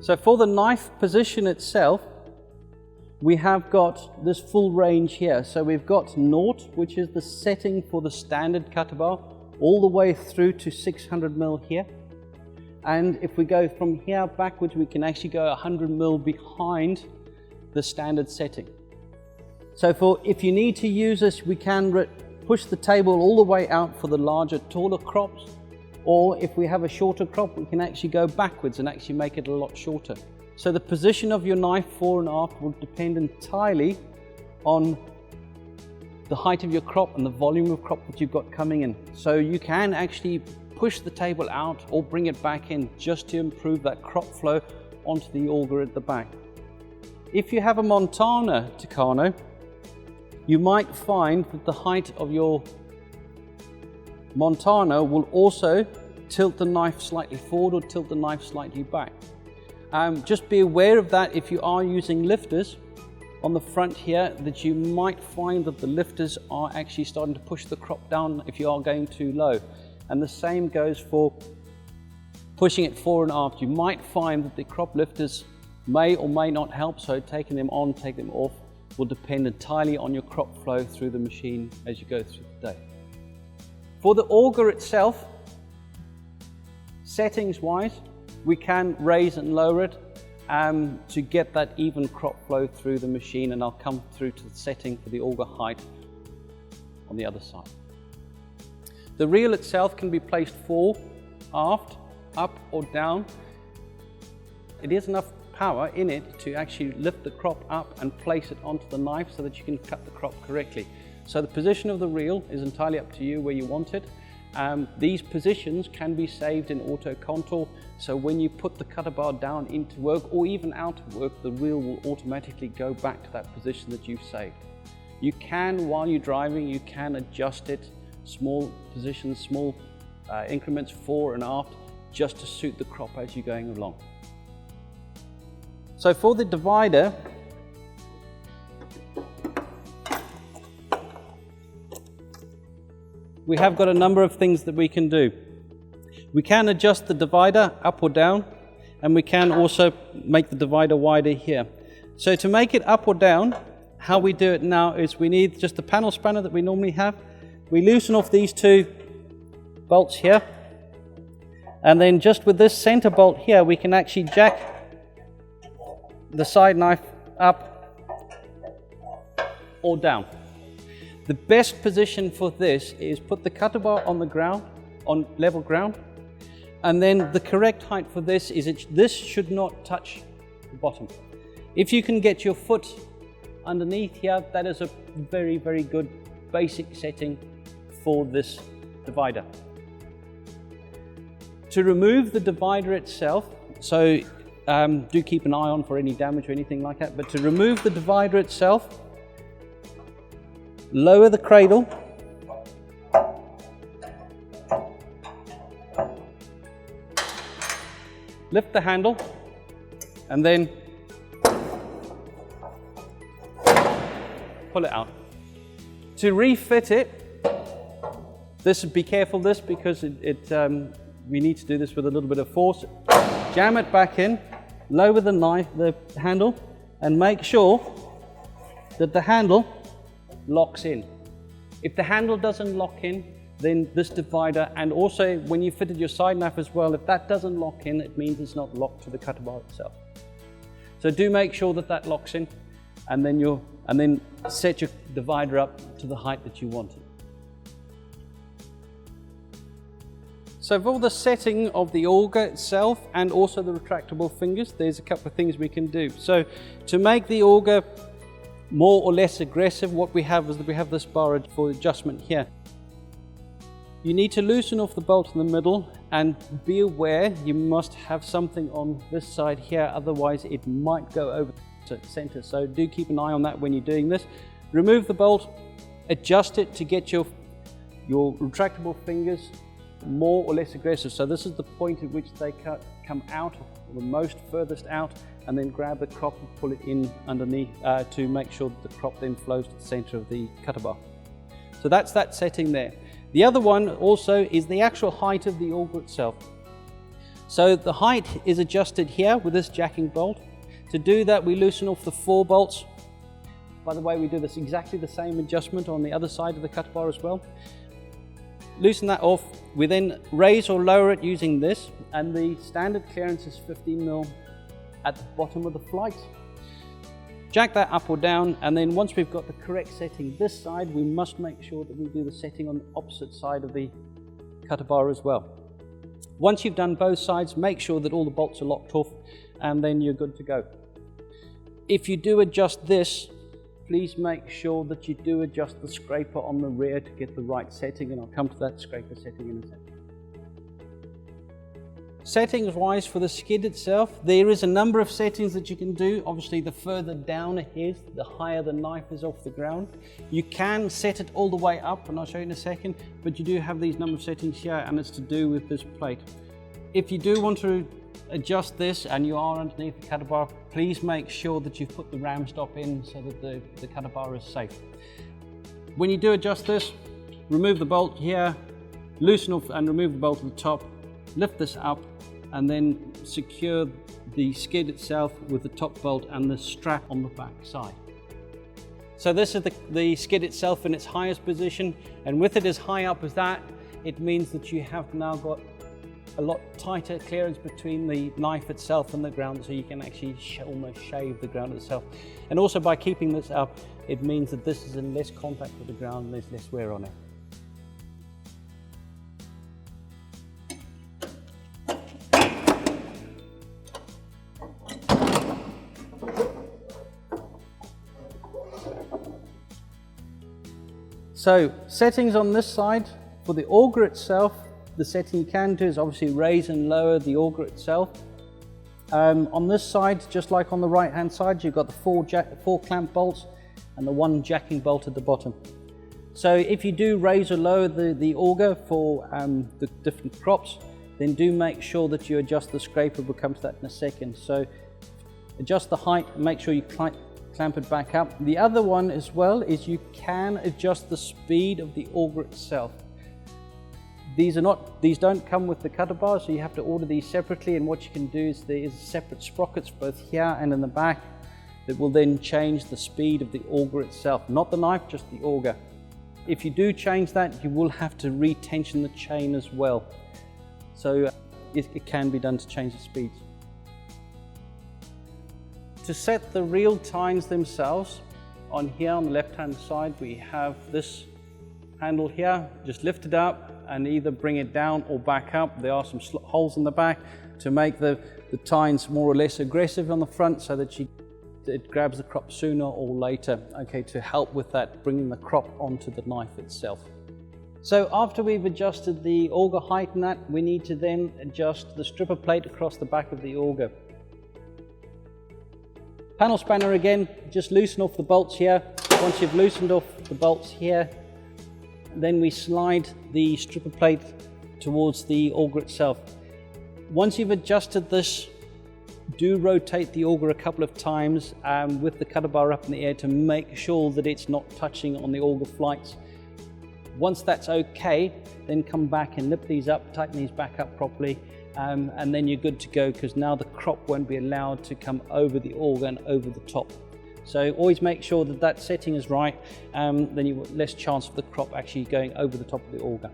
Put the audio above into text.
So for the knife position itself, we have got this full range here. So we've got 0, which is the setting for the standard Cutterbar, all the way through to 600mm here. And if we go from here backwards, we can actually go 100mm behind the standard setting. So if you need to use this, we can push the table all the way out for the larger, taller crops. Or if we have a shorter crop, we can actually go backwards and actually make it a lot shorter. So the position of your knife fore and aft will depend entirely on the height of your crop and the volume of crop that you've got coming in. So you can actually push the table out or bring it back in just to improve that crop flow onto the auger at the back. If you have a Montana TUCANO, you might find that the height of your Montana will also tilt the knife slightly forward or tilt the knife slightly back. Just be aware of that if you are using lifters on the front here, that you might find that the lifters are actually starting to push the crop down if you are going too low. And the same goes for pushing it fore and aft. You might find that the crop lifters may or may not help, so taking them on, taking them off will depend entirely on your crop flow through the machine as you go through the day. For the auger itself, settings-wise, we can raise and lower it to get that even crop flow through the machine, and I'll come through to the setting for the auger height on the other side. The reel itself can be placed fore, aft, up or down. It is enough power in it to actually lift the crop up and place it onto the knife so that you can cut the crop correctly. So the position of the reel is entirely up to you where you want it. These positions can be saved in auto contour, so when you put the Cutterbar down into work or even out of work, the reel will automatically go back to that position that you've saved. You can, while you're driving, you can adjust it, small positions, small increments fore and aft, just to suit the crop as you're going along. So for the divider, we have got a number of things that we can do. We can adjust the divider up or down, and we can also make the divider wider here. So to make it up or down, how we do it now is we need just the panel spanner that we normally have. We loosen off these 2 bolts here, and then just with this center bolt here, we can actually jack the side knife up or down. The best position for this is put the Cutterbar on the ground, on level ground, and then the correct height for this is this should not touch the bottom. If you can get your foot underneath here, that is a very, very good basic setting for this divider. To remove the divider itself, so do keep an eye on for any damage or anything like that, but to remove the divider itself, lower the cradle, lift the handle, and then pull it out. To refit it, be careful because we need to do this with a little bit of force. Jam it back in, lower the handle, and make sure that the handle locks in. If the handle doesn't lock in, then this divider, and also when you fitted your side knife as well, if that doesn't lock in, it means it's not locked to the Cutterbar itself. So do make sure that that locks in, and then set your divider up to the height that you want it. So for the setting of the auger itself and also the retractable fingers, there's a couple of things we can do. So to make the auger more or less aggressive, what we have is that we have this bar for adjustment here. You need to loosen off the bolt in the middle, and be aware you must have something on this side here, otherwise it might go over to center. So do keep an eye on that when you're doing this. Remove the bolt, adjust it to get your retractable fingers more or less aggressive. So this is the point at which they come out, or the most furthest out, and then grab the crop and pull it in underneath to make sure that the crop then flows to the center of the Cutterbar. So that's that setting there. The other one also is the actual height of the auger itself. So the height is adjusted here with this jacking bolt. To do that, we loosen off the 4 bolts. By the way, we do this exactly the same adjustment on the other side of the cutter bar as well. Loosen that off. We then raise or lower it using this, and the standard clearance is 15mm at the bottom of the flight. Jack that up or down, and then once we've got the correct setting this side, we must make sure that we do the setting on the opposite side of the cutter bar as well. Once you've done both sides, make sure that all the bolts are locked off, and then you're good to go. If you do adjust this, please make sure that you do adjust the scraper on the rear to get the right setting, and I'll come to that scraper setting in a second. Settings wise for the skid itself, there is a number of settings that you can do. Obviously the further down it is, the higher the knife is off the ground. You can set it all the way up, and I'll show you in a second, but you do have these number of settings here, and it's to do with this plate. If you do want to adjust this and you are underneath the cutter bar, please make sure that you've put the ram stop in so that the cutter bar is safe. When you do adjust this, remove the bolt here, loosen off and remove the bolt at the top, lift this up, and then secure the skid itself with the top bolt and the strap on the back side. So this is the skid itself in its highest position, and with it as high up as that, it means that you have now got a lot tighter clearance between the knife itself and the ground, so you can actually almost shave the ground itself. And also by keeping this up, it means that this is in less contact with the ground and there's less wear on it. So settings on this side, for the auger itself, the setting you can do is obviously raise and lower the auger itself. On this side, just like on the right hand side, you've got the 4 clamp bolts and the 1 jacking bolt at the bottom. So if you do raise or lower the auger for the different crops, then do make sure that you adjust the scraper. We'll come to that in a second. So adjust the height and make sure you clamp it back up. The other one as well is you can adjust the speed of the auger itself. These don't come with the cutter bar, so you have to order these separately, and what you can do is there is separate sprockets both here and in the back that will then change the speed of the auger itself, not the knife, just the auger. If you do change that, you will have to retension the chain as well. So it can be done to change the speeds. To set the reel tines themselves, on here on the left hand side we have this handle here. Just lift it up and either bring it down or back up. There are some holes in the back to make the tines more or less aggressive on the front, so that it grabs the crop sooner or later, okay, to help with that, bringing the crop onto the knife itself. So after we've adjusted the auger height and that, we need to then adjust the stripper plate across the back of the auger. Panel spanner again, just loosen off the bolts here. Once you've loosened off the bolts here, then we slide the stripper plate towards the auger itself. Once you've adjusted this, do rotate the auger a couple of times with the cutter bar up in the air to make sure that it's not touching on the auger flights. Once that's okay, then come back and nip these up, tighten these back up properly, and then you're good to go, because now the crop won't be allowed to come over the auger and over the top. So always make sure that that setting is right, then you've got less chance of the crop actually going over the top of the auger.